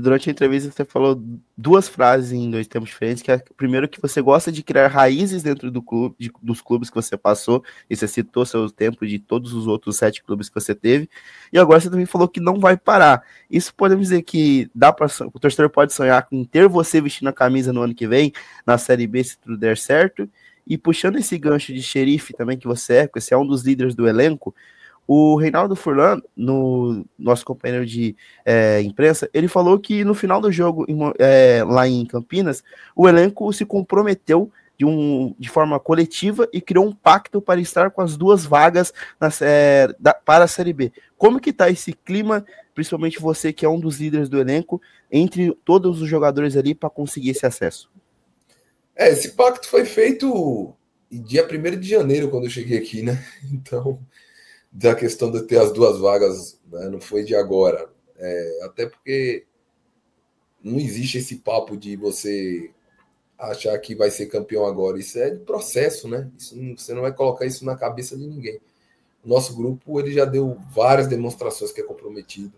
durante a entrevista você falou duas frases em dois tempos diferentes, que é primeiro que você gosta de criar raízes dentro do clube, dos clubes que você passou, e você citou seu tempo de todos os outros 7 clubes que você teve, e agora você também falou que não vai parar. Isso podemos dizer que dá para o torcedor pode sonhar com ter você vestindo a camisa no ano que vem, na Série B, se tudo der certo, e puxando esse gancho de xerife também que você é um dos líderes do elenco. O Reinaldo Furlan, no nosso companheiro de imprensa, ele falou que no final do jogo lá em Campinas, o elenco se comprometeu de forma coletiva e criou um pacto para estar com as duas vagas para a Série B. Como que está esse clima, principalmente você que é um dos líderes do elenco, entre todos os jogadores ali para conseguir esse acesso? Esse pacto foi feito dia 1º de janeiro, quando eu cheguei aqui, né? Então, da questão de ter as duas vagas, né? Não foi de agora. Até porque não existe esse papo de você achar que vai ser campeão agora. Isso é de processo, né? Você não vai colocar isso na cabeça de ninguém. O nosso grupo ele já deu várias demonstrações que é comprometido.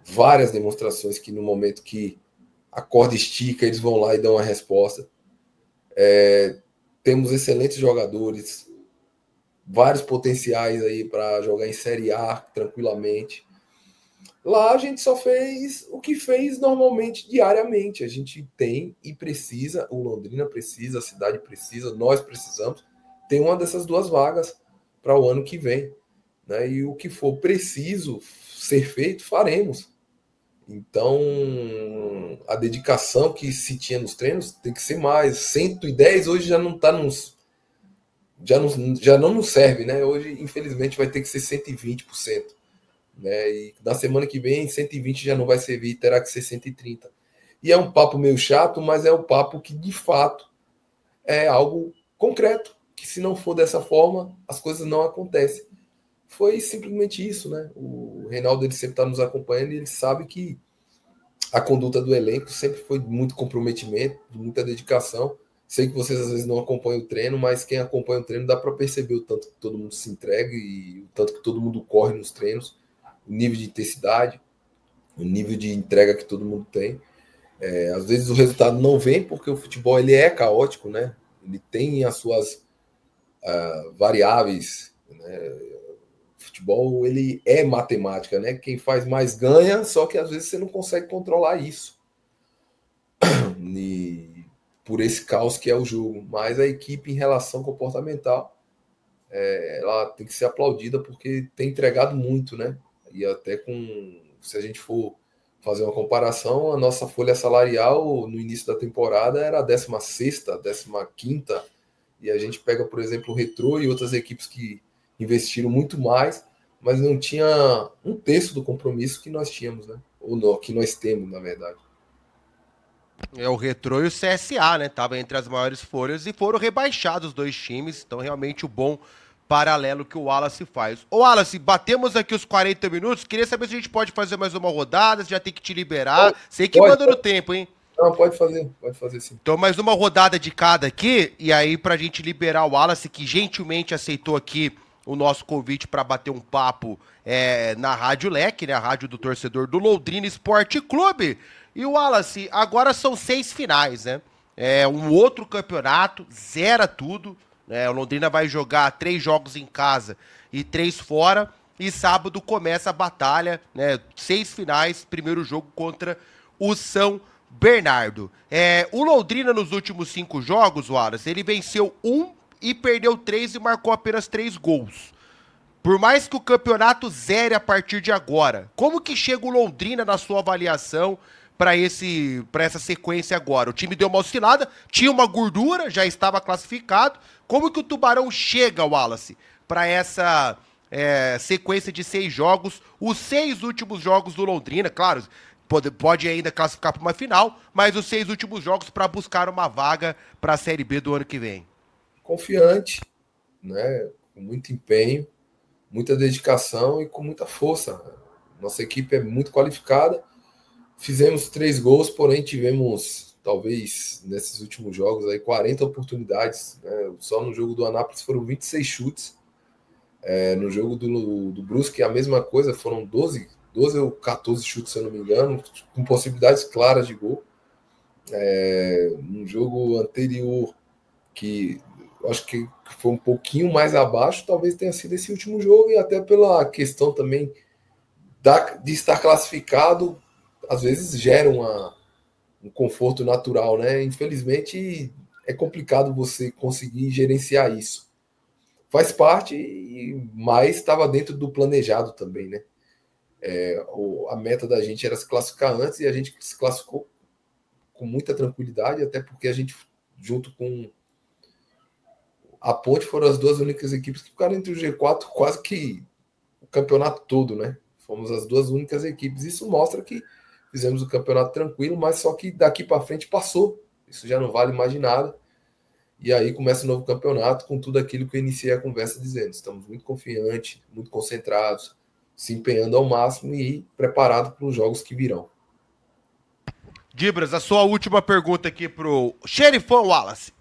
Várias demonstrações que no momento que a corda estica, eles vão lá e dão a resposta. Temos excelentes jogadores, vários potenciais aí para jogar em Série A tranquilamente. Lá a gente só fez o que fez normalmente, diariamente. A gente tem e precisa, o Londrina precisa, a cidade precisa, nós precisamos ter uma dessas duas vagas para o ano que vem. Né? E o que for preciso ser feito, faremos. Então, a dedicação que se tinha nos treinos tem que ser mais. 110 hoje já não está nos... Já não nos serve, né? Hoje, infelizmente, vai ter que ser 120%. Né? E na semana que vem, 120 já não vai servir, terá que ser 130. E é um papo meio chato, mas é um papo que, de fato, é algo concreto, que se não for dessa forma, as coisas não acontecem. Foi simplesmente isso, né? O Reinaldo ele sempre está nos acompanhando e ele sabe que a conduta do elenco sempre foi de muito comprometimento, de muita dedicação. Sei que vocês às vezes não acompanham o treino, mas quem acompanha o treino dá para perceber o tanto que todo mundo se entrega e o tanto que todo mundo corre nos treinos, o nível de intensidade, o nível de entrega que todo mundo tem. Às vezes o resultado não vem porque o futebol ele é caótico, né? Ele tem as suas variáveis, né? O futebol ele é matemática, né? Quem faz mais ganha, só que às vezes você não consegue controlar isso. E por esse caos que é o jogo. Mas a equipe em relação comportamental, ela tem que ser aplaudida porque tem entregado muito, né? E até se a gente for fazer uma comparação, a nossa folha salarial no início da temporada era a 16ª, 15ª, e a gente pega, por exemplo, o Retrô e outras equipes que investiram muito mais, mas não tinha 1/3 do compromisso que nós tínhamos, né? Ou não, que nós temos, na verdade. O Retrô e o CSA, né? Tava entre as maiores folhas e foram rebaixados os dois times. Então, realmente, o bom paralelo que o Wallace faz. Ô, Wallace, batemos aqui os 40 minutos. Queria saber se a gente pode fazer mais uma rodada, se já tem que te liberar. Sei que manda no tempo, hein? Não, pode fazer sim. Então, mais uma rodada de cada aqui. E aí, pra gente liberar o Wallace, que gentilmente aceitou aqui o nosso convite para bater um papo na Rádio Leque, né? A rádio do torcedor do Londrina Esporte Clube. E o Wallace, agora são 6 finais, né? Um outro campeonato, zera tudo. Né? O Londrina vai jogar 3 jogos em casa e 3 fora. E sábado começa a batalha, né? 6 finais, primeiro jogo contra o São Bernardo. O Londrina nos últimos 5 jogos, Wallace, ele venceu 1 e perdeu 3 e marcou apenas 3 gols. Por mais que o campeonato zere a partir de agora, como que chega o Londrina na sua avaliação para essa sequência agora? O time deu uma oscilada, tinha uma gordura, já estava classificado. Como que o Tubarão chega, Wallace, para essa sequência de 6 jogos, os 6 últimos jogos do Londrina, claro, pode ainda classificar para uma final, mas os 6 últimos jogos para buscar uma vaga para a Série B do ano que vem? Confiante, né? Com muito empenho, muita dedicação e com muita força. Nossa equipe é muito qualificada. Fizemos 3 gols, porém tivemos, talvez, nesses últimos jogos, aí 40 oportunidades. Né? Só no jogo do Anápolis foram 26 chutes. No jogo do Brusque, a mesma coisa, foram 12 12 ou 14 chutes, se eu não me engano, com possibilidades claras de gol. Um jogo anterior que acho que foi um pouquinho mais abaixo, talvez tenha sido esse último jogo, e até pela questão também de estar classificado, às vezes gera um conforto natural, né? Infelizmente, é complicado você conseguir gerenciar isso. Faz parte, mas estava dentro do planejado também, né? A meta da gente era se classificar antes, e a gente se classificou com muita tranquilidade, até porque a gente, junto com a Ponte, foram as duas únicas equipes que ficaram entre o G4 quase que o campeonato todo, né? Fomos as duas únicas equipes. Isso mostra que fizemos o campeonato tranquilo, mas só que daqui para frente passou. Isso já não vale mais de nada. E aí começa o novo campeonato com tudo aquilo que eu iniciei a conversa dizendo. Estamos muito confiantes, muito concentrados, se empenhando ao máximo e preparados para os jogos que virão. Dibras, a sua última pergunta aqui pro Xerifão Wallace.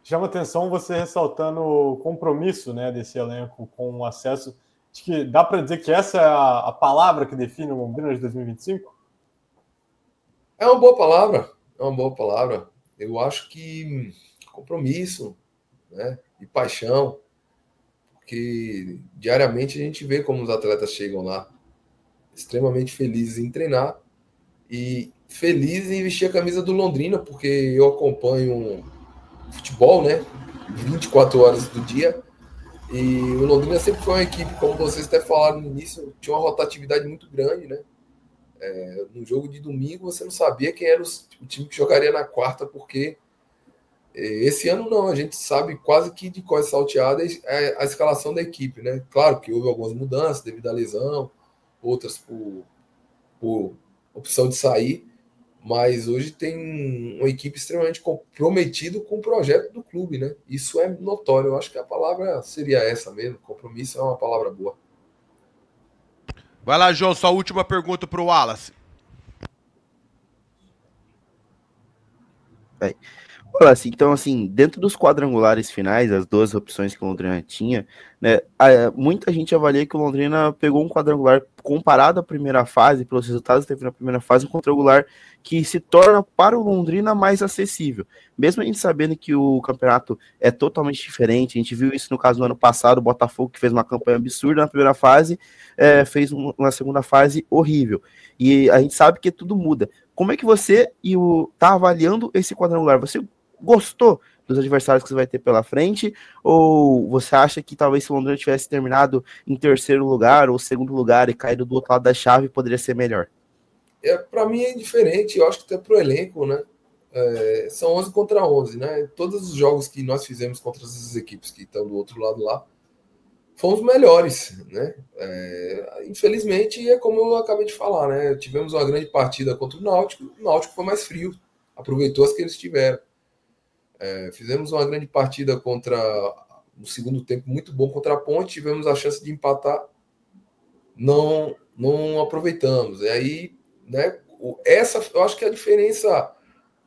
Chama atenção você ressaltando o compromisso, né, desse elenco com o acesso. Acho que dá para dizer que essa é a palavra que define o Londrina de 2025? É uma boa palavra, é uma boa palavra. Eu acho que compromisso, né, e paixão, porque diariamente a gente vê como os atletas chegam lá extremamente felizes em treinar e felizes em vestir a camisa do Londrina, porque eu acompanho futebol, né, 24 horas do dia, e o Londrina sempre foi uma equipe, como vocês até falaram no início, tinha uma rotatividade muito grande, né? No jogo de domingo você não sabia quem era o time que jogaria na quarta, porque esse ano não, a gente sabe quase que de cor salteada a escalação da equipe, né? Claro que houve algumas mudanças devido à lesão, outras por opção de sair, mas hoje tem uma equipe extremamente comprometida com o projeto do clube, né? Isso é notório. Eu acho que a palavra seria essa mesmo. Compromisso é uma palavra boa. Vai lá, João, sua última pergunta pro Wallace. Wallace, então, assim, dentro dos quadrangulares finais, as duas opções que o Londrina tinha, né, muita gente avalia que o Londrina pegou um quadrangular comparado à primeira fase, pelos resultados que teve na primeira fase, um quadrangular que se torna para o Londrina mais acessível. Mesmo a gente sabendo que o campeonato é totalmente diferente, a gente viu isso no caso do ano passado, o Botafogo, que fez uma campanha absurda na primeira fase, fez uma segunda fase horrível. E a gente sabe que tudo muda. Como é que você tá avaliando esse quadrangular? Você gostou dos adversários que você vai ter pela frente, ou você acha que talvez se o Londrina tivesse terminado em terceiro lugar ou segundo lugar e caído do outro lado da chave, poderia ser melhor? Para mim é diferente, eu acho que até para o elenco, né? São 11 contra 11, né? Todos os jogos que nós fizemos contra essas equipes que estão do outro lado lá, fomos melhores, né? Infelizmente, é como eu acabei de falar, né? Tivemos uma grande partida contra o Náutico foi mais frio, aproveitou as que eles tiveram. Fizemos uma grande partida no segundo tempo, muito bom contra a Ponte, tivemos a chance de empatar, não aproveitamos. E aí, né, eu acho que a diferença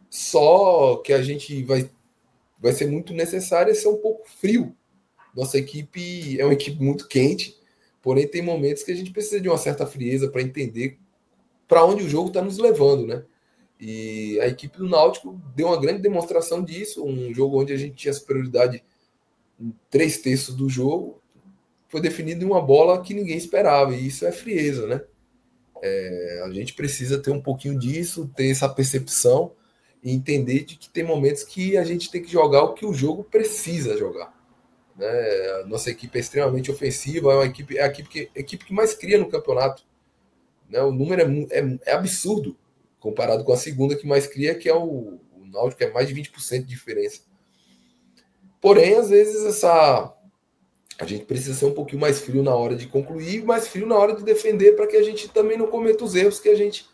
só que a gente vai ser muito necessária é ser um pouco frio. Nossa equipe é uma equipe muito quente, porém tem momentos que a gente precisa de uma certa frieza para entender para onde o jogo está nos levando, né? E a equipe do Náutico deu uma grande demonstração disso, um jogo onde a gente tinha superioridade em 3/3 do jogo, foi definido em uma bola que ninguém esperava, e isso é frieza, né? A gente precisa ter um pouquinho disso, ter essa percepção e entender de que tem momentos que a gente tem que jogar o que o jogo precisa jogar. Né? A nossa equipe é extremamente ofensiva, é a equipe que mais cria no campeonato. Né? O número é absurdo comparado com a segunda que mais cria, que é o Náutico, que é mais de 20% de diferença. Porém, às vezes, a gente precisa ser um pouquinho mais frio na hora de concluir, mais frio na hora de defender, para que a gente também não cometa os erros que a gente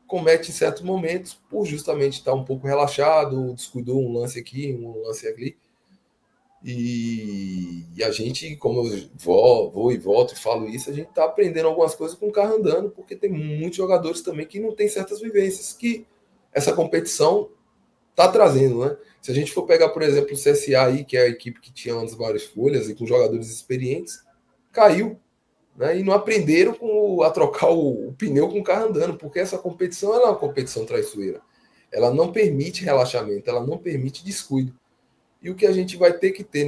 comete em certos momentos, por justamente estar um pouco relaxado, descuidou um lance aqui, um lance ali. E a gente, como eu vou e volto e falo isso, a gente está aprendendo algumas coisas com o carro andando, porque tem muitos jogadores também que não têm certas vivências que essa competição está trazendo, né? Se a gente for pegar, por exemplo, o CSA aí, que é a equipe que tinha uma das maiores folhas e com jogadores experientes, caiu. né? E não aprenderam a trocar o pneu com o carro andando, porque essa competição ela é uma competição traiçoeira. Ela não permite relaxamento, ela não permite descuido. E o que a gente vai ter que ter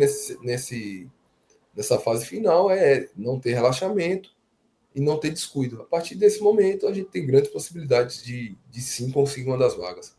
nessa fase final é não ter relaxamento e não ter descuido. A partir desse momento, a gente tem grandes possibilidades de sim conseguir uma das vagas.